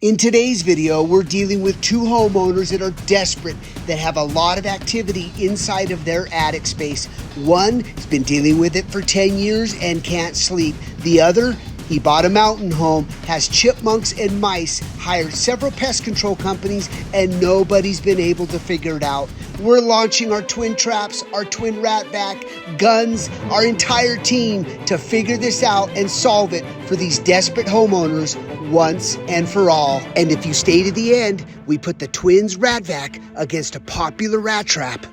In today's video, we're dealing with two homeowners that are desperate, that have a lot of activity inside of their attic space. One has been dealing with it for 10 years and can't sleep. The other, he bought a mountain home, has chipmunks and mice, hired several pest control companies, and nobody's been able to figure it out. We're launching our twin traps, our twin rat vac, guns, our entire team to figure this out and solve it for these desperate homeowners once and for all. And if you stay to the end, we put the twins rat vac against a popular rat trap.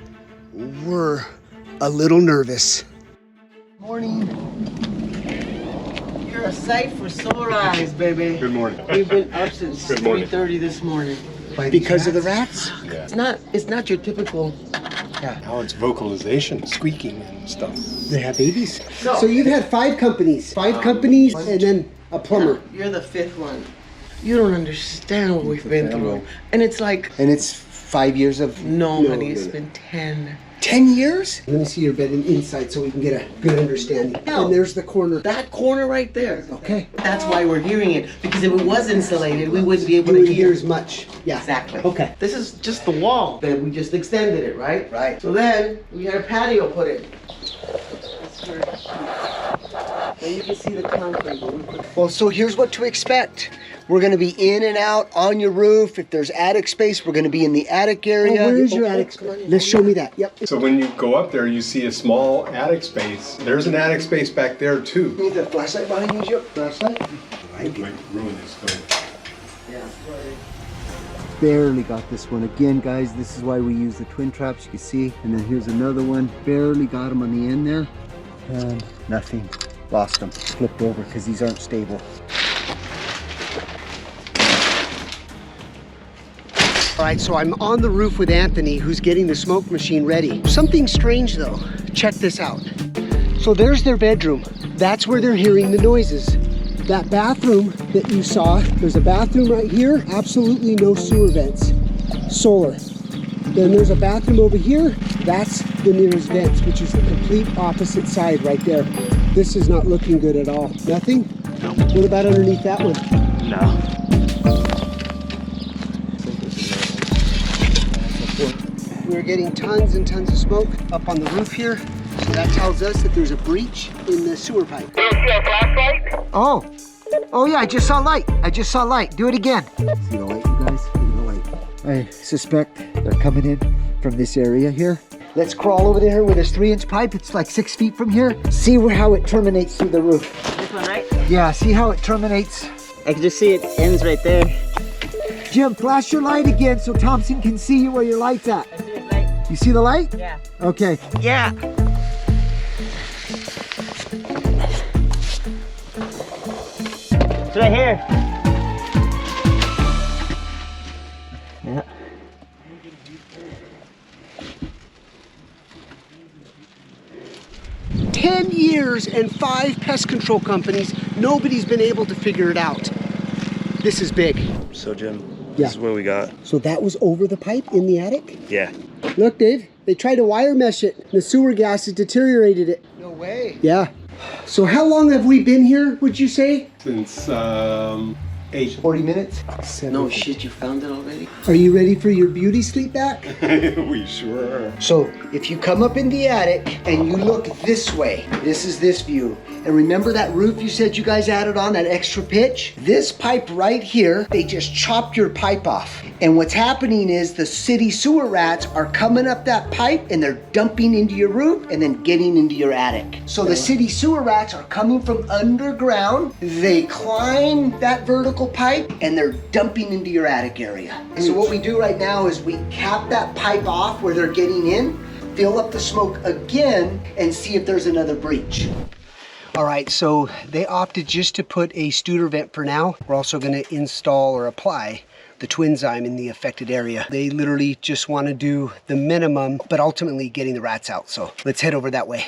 We're a little nervous. Morning. You're a sight for sore eyes, baby. Good morning. We've been up since 3:30 this morning. Because of the rats? Yeah. It's not your typical. Now it's vocalization, squeaking and stuff. They have babies. No. So you've had five companies and then a plumber. You're the fifth one. You don't understand what we've been through. And it's like, And it's 5 years of... no, honey, it's been 10. 10 years? Let me see your bed inside so we can get a good understanding. No. And there's the corner. That corner right there. Okay. That's why we're hearing it. Because if it was insulated, we wouldn't be able You to wouldn't hear hear as much. Yeah. Exactly. Okay. This is just the wall. Then we just extended it, right? Right. So then we had a patio put in. Then you can see the concrete. But we put Well, so here's what to expect. We're going to be in and out on your roof. If there's attic space, we're going to be in the attic area. Oh, Where is oh, your oh, attic come on, space? Let's show me that. Yep. So when you go up there, you see a small attic space. There's an attic space back there too. Need the flashlight behind you, Joe? Flashlight? Might ruin this thing. Barely got this one. Again, guys, this is why we use the twin traps, you can see. And then here's another one. Barely got them on the end there. And nothing. Lost them. Flipped over because these aren't stable. All right, so I'm on the roof with Anthony, who's getting the smoke machine ready. Something strange though. Check this out. So there's their bedroom. That's where they're hearing the noises. That bathroom that you saw, there's a bathroom right here, absolutely no sewer vents. Solar. Then there's a bathroom over here. That's the nearest vents, which is the complete opposite side right there. This is not looking good at all. Nothing? No. What about underneath that one? No. We're getting tons and tons of smoke up on the roof here. So that tells us that there's a breach in the sewer pipe. Do you see a flashlight? Oh yeah, I just saw light. I just saw light. Do it again. See the light, you guys? Look at the light. I suspect they're coming in from this area here. Let's crawl over there with this 3-inch pipe. It's like 6 feet from here. See how it terminates through the roof. this one, right? Yeah, see how it terminates. I can just see it ends right there. Jim, flash your light again so Thompson can see you where your light's at. You see the light? Yeah. Okay. Yeah. It's right here. Yeah. 10 years and 5 pest control companies. Nobody's been able to figure it out. This is big. So Jim, Yeah. this is what we got. So that was over the pipe in the attic? Yeah. Look, Dave, they tried to wire mesh it. The sewer gas has deteriorated it. No way. Yeah. So how long have we been here, would you say? Since 8. 40 minutes? No shit, you found it already? Are you ready for your beauty sleep back? We sure are. So if you come up in the attic and you look this way, this is this view. And remember that roof you said you guys added on, that extra pitch? This pipe right here, they just chopped your pipe off. And what's happening is the city sewer rats are coming up that pipe and they're dumping into your roof and then getting into your attic. So the city sewer rats are coming from underground, they climb that vertical pipe and they're dumping into your attic area. So what we do right now is we cap that pipe off where they're getting in, fill up the smoke again, and see if there's another breach. All right, so they opted just to put a Studer vent for now. We're also gonna install or apply the Twinzyme in the affected area. They literally just wanna do the minimum, but ultimately getting the rats out. So let's head over that way.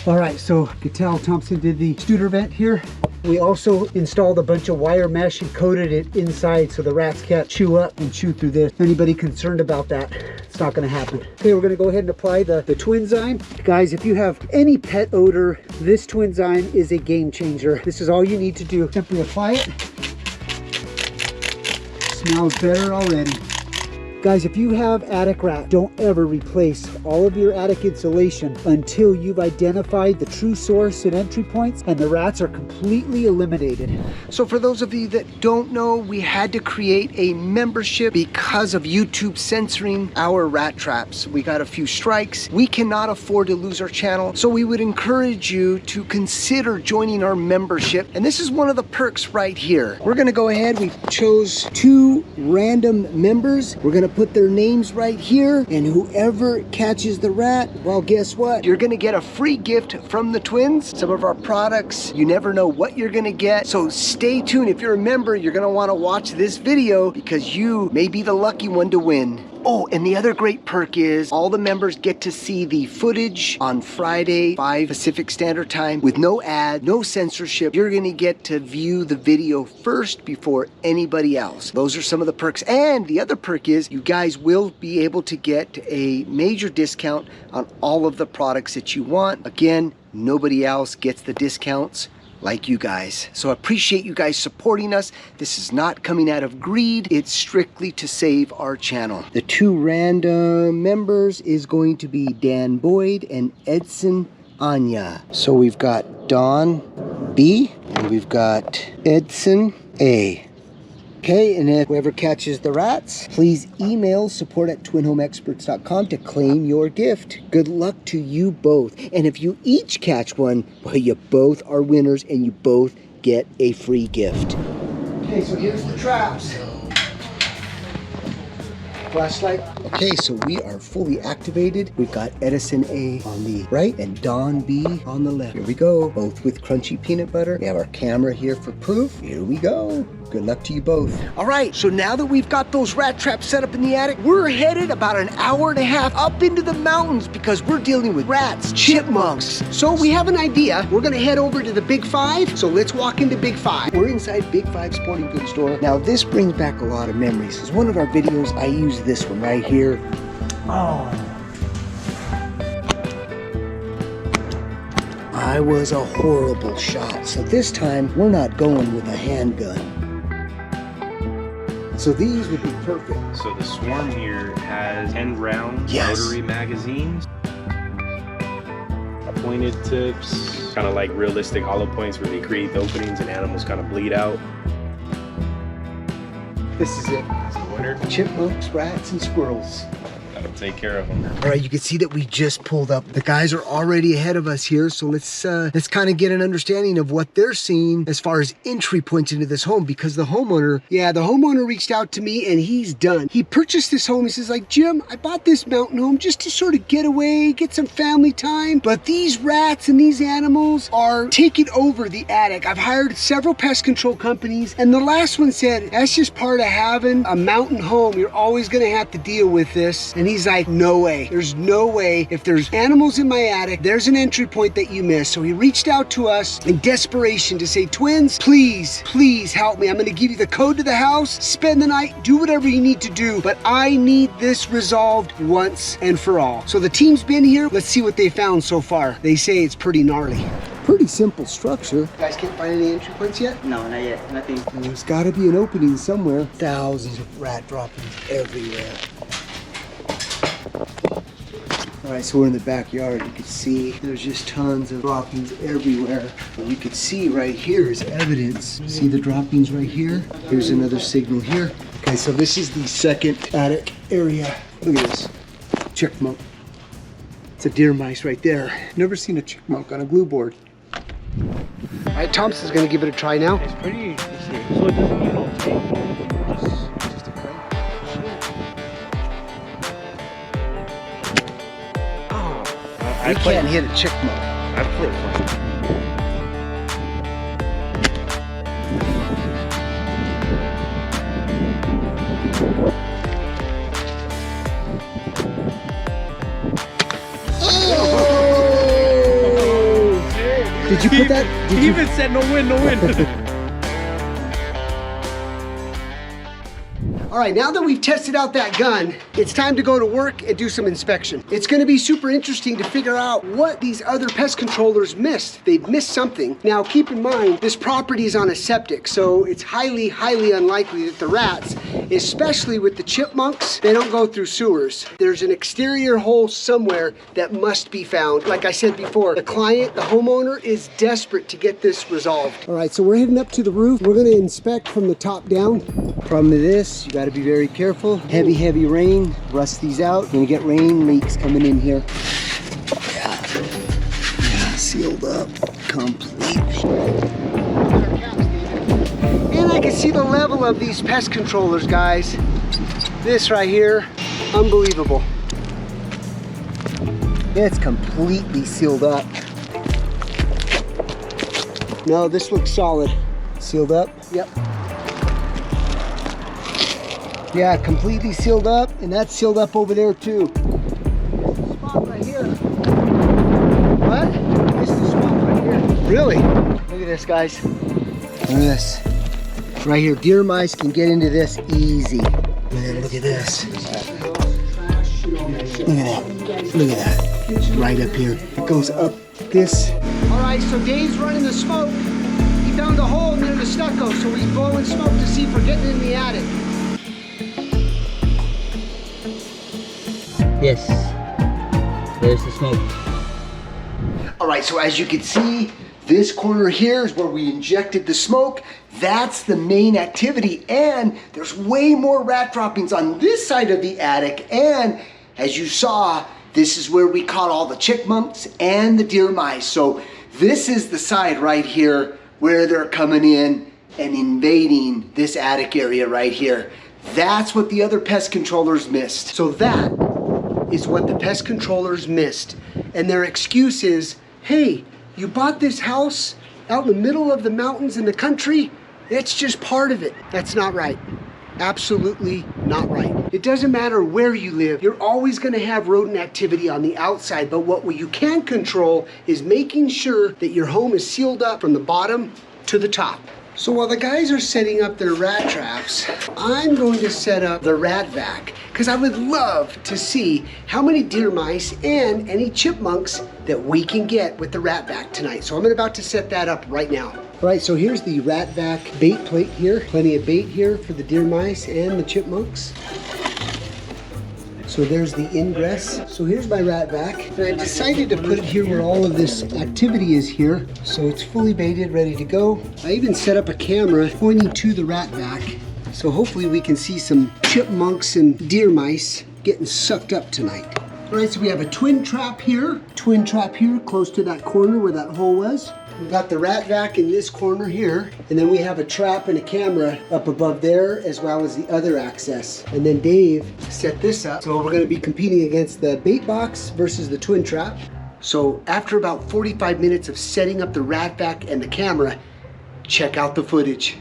All right, so you can tell Thompson did the Studer vent here. We also installed a bunch of wire mesh and coated it inside so the rats can't chew up and chew through this. Anybody concerned about that, it's not gonna happen. Okay, we're gonna go ahead and apply the Twinzyme. Guys, if you have any pet odor, this Twinzyme is a game changer. This is all you need to do. Simply apply it. Smells better already. Guys, if you have attic rat, don't ever replace all of your attic insulation until you've identified the true source and entry points and the rats are completely eliminated. So for those of you that don't know, we had to create a membership because of YouTube censoring our rat traps. We got a few strikes. We cannot afford to lose our channel, so we would encourage you to consider joining our membership. And this is one of the perks right here. We're gonna go ahead, we chose 2 random members. We're gonna put their names right here, and whoever catches the rat, well, guess what? You're gonna get a free gift from the twins. Some of our products, you never know what you're gonna get. So stay tuned. If you're a member, you're gonna wanna watch this video because you may be the lucky one to win. Oh, and the other great perk is all the members get to see the footage on Friday, 5 Pacific Standard Time with no ad, no censorship. You're gonna get to view the video first before anybody else. Those are some of the perks. And the other perk is you guys will be able to get a major discount on all of the products that you want. Again, nobody else gets the discounts like you guys. So I appreciate you guys supporting us. This is not coming out of greed. It's strictly to save our channel. The 2 random members is going to be Dan Boyd and Edson Anya. So we've got Don B and we've got Edson A. Okay, and if whoever catches the rats, please email support@twinhomeexperts.com to claim your gift. Good luck to you both. And if you each catch one, well, you both are winners and you both get a free gift. Okay, so here's the traps. Flashlight. Okay, so we are fully activated. We've got Edison A on the right and Don B on the left. Here we go, both with crunchy peanut butter. We have our camera here for proof. Here we go. Good luck to you both. All right, so now that we've got those rat traps set up in the attic, we're headed about an hour and a half up into the mountains because we're dealing with rats, chipmunks. So we have an idea. We're gonna head over to the Big 5. So let's walk into Big 5. We're inside Big 5 Sporting Goods store. Now this brings back a lot of memories. It's one of our videos, I use this one right here. Oh. I was a horrible shot. So this time we're not going with a handgun. So these would be perfect. So the Swarm here has 10 round rotary magazines. Pointed tips, kind of like realistic hollow points where they create the openings and animals kind of bleed out. This is it. It's the winner. Chipmunks, rats, and squirrels. Gotta take care of them. All right, you can see that we just pulled up. The guys are already ahead of us here, so let's kind of get an understanding of what they're seeing as far as entry points into this home, because the homeowner reached out to me and he's done. He purchased this home. He says, like, Jim, I bought this mountain home just to sort of get away, get some family time, but these rats and these animals are taking over the attic. I've hired several pest control companies, and the last one said, that's just part of having a mountain home. You're always gonna have to deal with this. And he's like, no way. There's no way. If there's animals in my attic, there's an entry point that you miss. So he reached out to us in desperation to say, twins, please, please help me. I'm gonna give you the code to the house, spend the night, do whatever you need to do, but I need this resolved once and for all. So the team's been here. Let's see what they found so far. They say it's pretty gnarly. Pretty simple structure. You guys can't find any entry points yet? No, not yet. Nothing. There's gotta be an opening somewhere. Thousands of rat droppings everywhere. All right, so we're in the backyard. You can see there's just tons of droppings everywhere. And you can see right here is evidence. See the droppings right here? Here's another signal here. Okay, so this is the second attic area. Look at this, chipmunk. It's a deer mice right there. Never seen a chipmunk on a glue board. All right, Thompson's gonna give it a try now. It's pretty, so it doesn't, you know, Just a crank. I You can't hit a chipmunk. I played fine. Did you put that? He even said no win, no win. All right, now that we've tested out that gun, it's time to go to work and do some inspection. It's gonna be super interesting to figure out what these other pest controllers missed. They've missed something. Now, keep in mind, this property is on a septic, so it's highly, highly unlikely that the rats, especially with the chipmunks, they don't go through sewers. There's an exterior hole somewhere that must be found. Like I said before, the client, the homeowner, is desperate to get this resolved. All right, so we're heading up to the roof. We're gonna inspect from the top down. Problem with this, you gotta be very careful. Heavy, heavy rain, rust these out. You're gonna get rain leaks coming in here. Yeah, sealed up completely. And I can see the level of these pest controllers, guys. This right here, unbelievable. It's completely sealed up. No, this looks solid. Sealed up? Yep. Yeah, completely sealed up, and that's sealed up over there too. Spot right here. What? This is the spot right here. Really? Look at this, guys. Look at this. Right here, deer mice can get into this easy. And then look at this. Look at that. Look at that. Right up here. It goes up this. All right, so Dave's running the smoke. He found a hole near the stucco, so he's blowing smoke to see if we're getting in the attic. Yes, there's the smoke. All right, so as you can see, this corner here is where we injected the smoke. That's the main activity, and there's way more rat droppings on this side of the attic. And as you saw, this is where we caught all the chipmunks and the deer mice. So this is the side right here where they're coming in and invading this attic area right here. That's what the other pest controllers missed. So that is what the pest controllers missed. And their excuse is, hey, you bought this house out in the middle of the mountains in the country. It's just part of it. That's not right. Absolutely not right. It doesn't matter where you live, you're always gonna have rodent activity on the outside, but what you can control is making sure that your home is sealed up from the bottom to the top. So while the guys are setting up their rat traps, I'm going to set up the rat vac, because I would love to see how many deer mice and any chipmunks that we can get with the rat vac tonight. So I'm about to set that up right now. All right, so here's the rat vac bait plate here. Plenty of bait here for the deer mice and the chipmunks. So there's the ingress. So here's my rat vac. And I decided to put it here where all of this activity is here. So it's fully baited, ready to go. I even set up a camera pointing to the rat vac. So hopefully we can see some chipmunks and deer mice getting sucked up tonight. All right, so we have a twin trap here close to that corner where that hole was. We've got the rat vac in this corner here, and then we have a trap and a camera up above there, as well as the other access. And then Dave set this up. So we're gonna be competing against the bait box versus the twin trap. So after about 45 minutes of setting up the rat vac and the camera, check out the footage.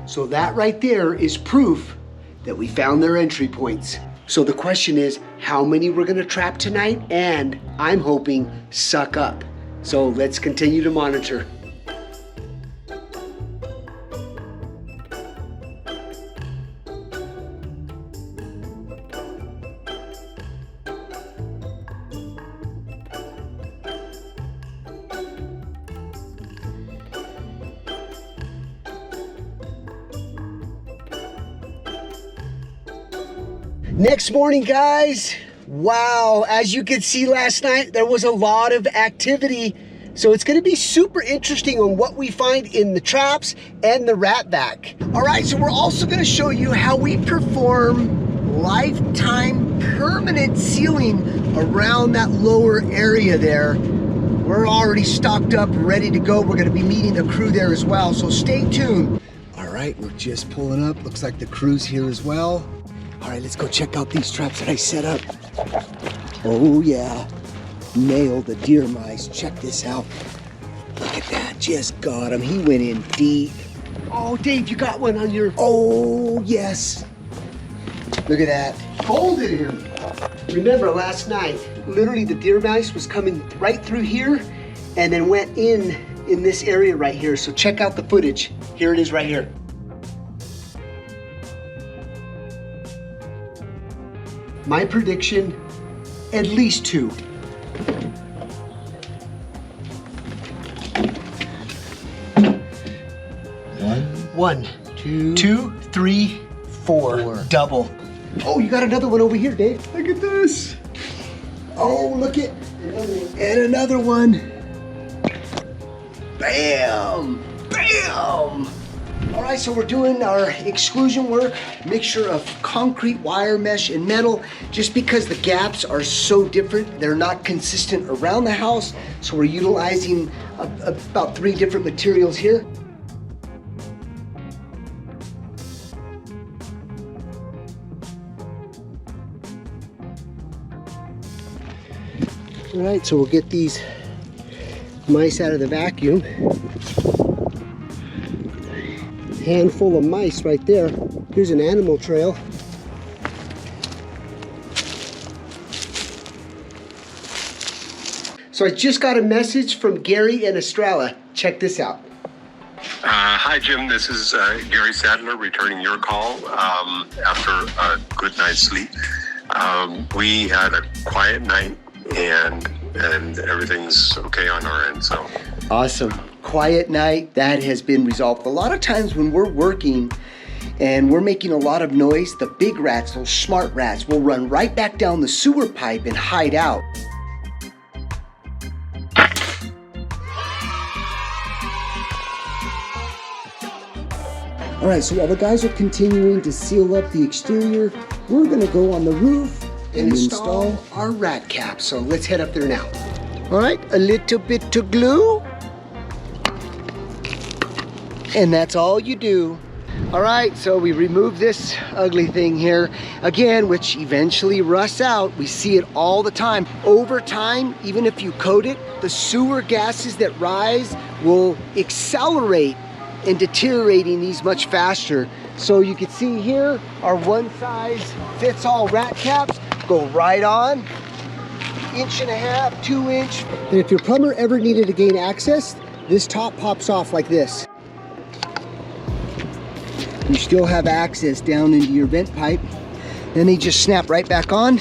So that right there is proof that we found their entry points. So the question is, how many we're gonna trap tonight? And I'm hoping suck up. So let's continue to monitor. Next morning, guys, wow, as you could see last night, there was a lot of activity. So it's gonna be super interesting on what we find in the traps and the rat vac. All right, so we're also gonna show you how we perform lifetime permanent sealing around that lower area there. We're already stocked up, ready to go. We're gonna be meeting the crew there as well, so stay tuned. All right, we're just pulling up. Looks like the crew's here as well. All right, let's go check out these traps that I set up. Oh yeah, nailed the deer mice. Check this out. Look at that, just got him. He went in deep. Oh, Dave, you got one on your... Oh, yes. Look at that, folded him. Remember last night, literally the deer mice was coming right through here and then went in this area right here. So check out the footage. Here it is right here. My prediction, at least 2. One, two, 3, 4. Double. Oh, you got another one over here, Dave. Look at this. Oh, look at, and another one. Bam, bam. All right, so we're doing our exclusion work, mixture of concrete, wire mesh, and metal. Just because the gaps are so different, they're not consistent around the house. So we're utilizing about 3 different materials here. All right, so we'll get these mice out of the vacuum. Handful of mice right there. Here's an animal trail. So I just got a message from Gary and Estrella. Check this out. Hi, Jim. This is Gary Sadler returning your call after a good night's sleep. We had a quiet night and everything's okay on our end. So awesome. Quiet night, that has been resolved. A lot of times when we're working and we're making a lot of noise, the big rats, those smart rats, will run right back down the sewer pipe and hide out. All right, so while the guys are continuing to seal up the exterior, we're gonna go on the roof and install our rat cap. So let's head up there now. All right, a little bit to glue. And that's all you do. All right, so we remove this ugly thing here, again, which eventually rusts out. We see it all the time. Over time, even if you coat it, the sewer gases that rise will accelerate in deteriorating these much faster. So you can see here, our one size fits all rat caps go right on, 1.5 inch, 2 inch. And if your plumber ever needed to gain access, this top pops off like this. You still have access down into your vent pipe. Then they just snap right back on.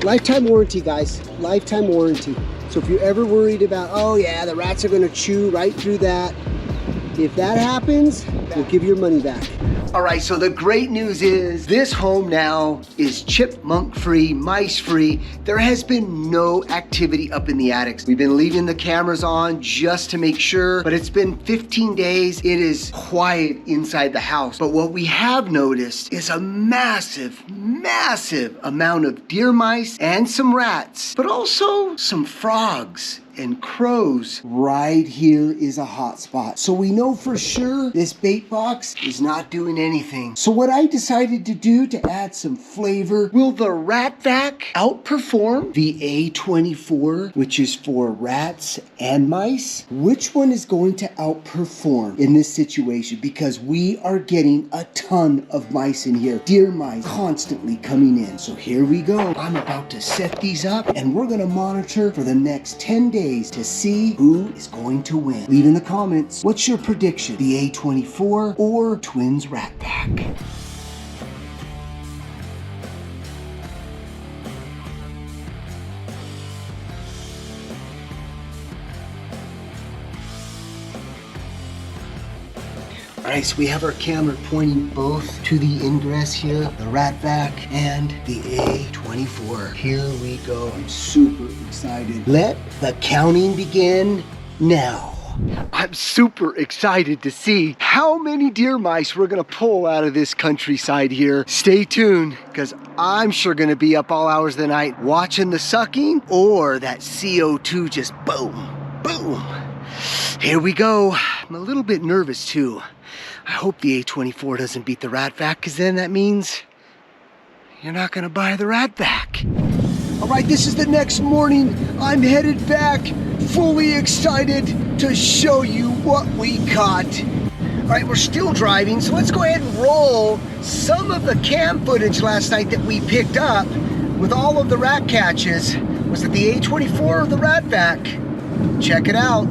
Lifetime warranty, guys, lifetime warranty. So if you're ever worried about, oh yeah, the rats are gonna chew right through that, if that happens, we'll give your money back. All right, so the great news is this home now is chipmunk free, mice free. There has been no activity up in the attics. We've been leaving the cameras on just to make sure, but it's been 15 days. It is quiet inside the house. But what we have noticed is a massive amount of deer mice and some rats, but also some frogs and crows. Right here is a hot spot. So we know for sure this bait box is not doing anything. So what I decided to do to add some flavor, will the rat vac outperform the A24, which is for rats and mice? Which one is going to outperform in this situation? Because we are getting a ton of mice in here. Deer mice constantly coming in. So here we go. I'm about to set these up and we're gonna monitor for the next 10 days to see who is going to win. Leave in the comments, what's your prediction? The A24 or Twins Rat Pack? All right, so we have our camera pointing both to the ingress here, the rat vac and the A24. Here we go. I'm super excited. Let the counting begin now. I'm super excited to see how many deer mice we're gonna pull out of this countryside here. Stay tuned, because I'm sure gonna be up all hours of the night watching the sucking or that CO2 just boom, boom. Here we go. I'm a little bit nervous too. I hope the A24 doesn't beat the rat vac, because then that means you're not gonna buy the rat vac. All right, this is the next morning. I'm headed back, fully excited to show you what we caught. All right, we're still driving, so let's go ahead and roll some of the cam footage last night that we picked up. with all of the rat catches. Was it the A24 or the rat vac? Check it out.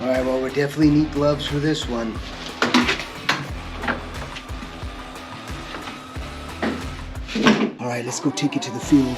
Alright, well, we definitely need gloves for this one. Alright, let's go take it to the field.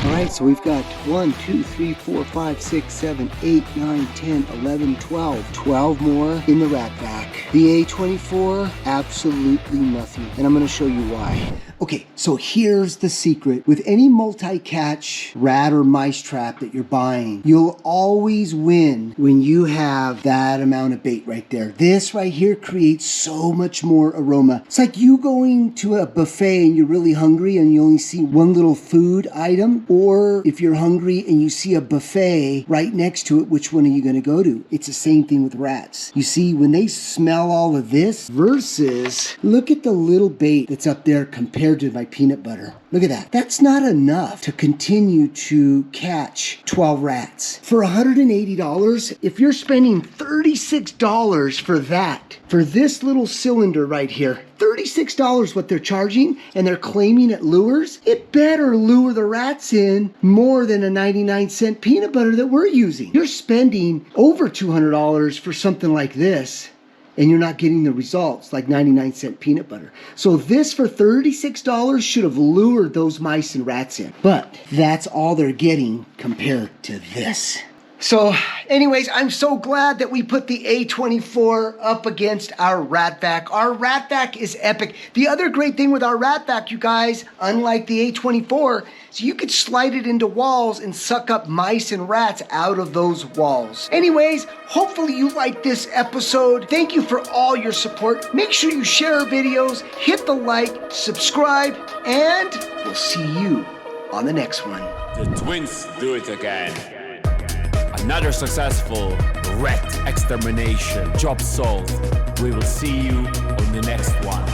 Alright, so we've got 1, 2, 3, 4, 5, 6, 7, 8, 9, 10, 11, 12. 12 more in the rat vac. The A24, absolutely nothing. And I'm going to show you why. Okay, so here's the secret. With any multi-catch rat or mice trap that you're buying, you'll always win when you have that amount of bait right there. This right here creates so much more aroma. It's like you going to a buffet and you're really hungry and you only see one little food item, or if you're hungry and you see a buffet right next to it, which one are you gonna go to? It's the same thing with rats. You see, when they smell all of this versus, look at the little bait that's up there compared to my peanut butter. Look at that. That's not enough to continue to catch 12 rats. For $180, if you're spending $36 for that, for this little cylinder right here, $36 what they're charging, and they're claiming it lures, it better lure the rats in more than a 99-cent peanut butter that we're using. You're spending over $200 for something like this, and you're not getting the results like 99-cent peanut butter. So this for $36 should have lured those mice and rats in. But that's all they're getting compared to this. So anyways, I'm so glad that we put the A24 up against our rat vac. Our rat vac is epic. The other great thing with our rat vac, you guys, unlike the A24, is you could slide it into walls and suck up mice and rats out of those walls. Anyways, hopefully you liked this episode. Thank you for all your support. Make sure you share our videos, hit the like, subscribe, and we'll see you on the next one. The twins do it again. Another successful rat extermination. Job solved. We will see you on the next one.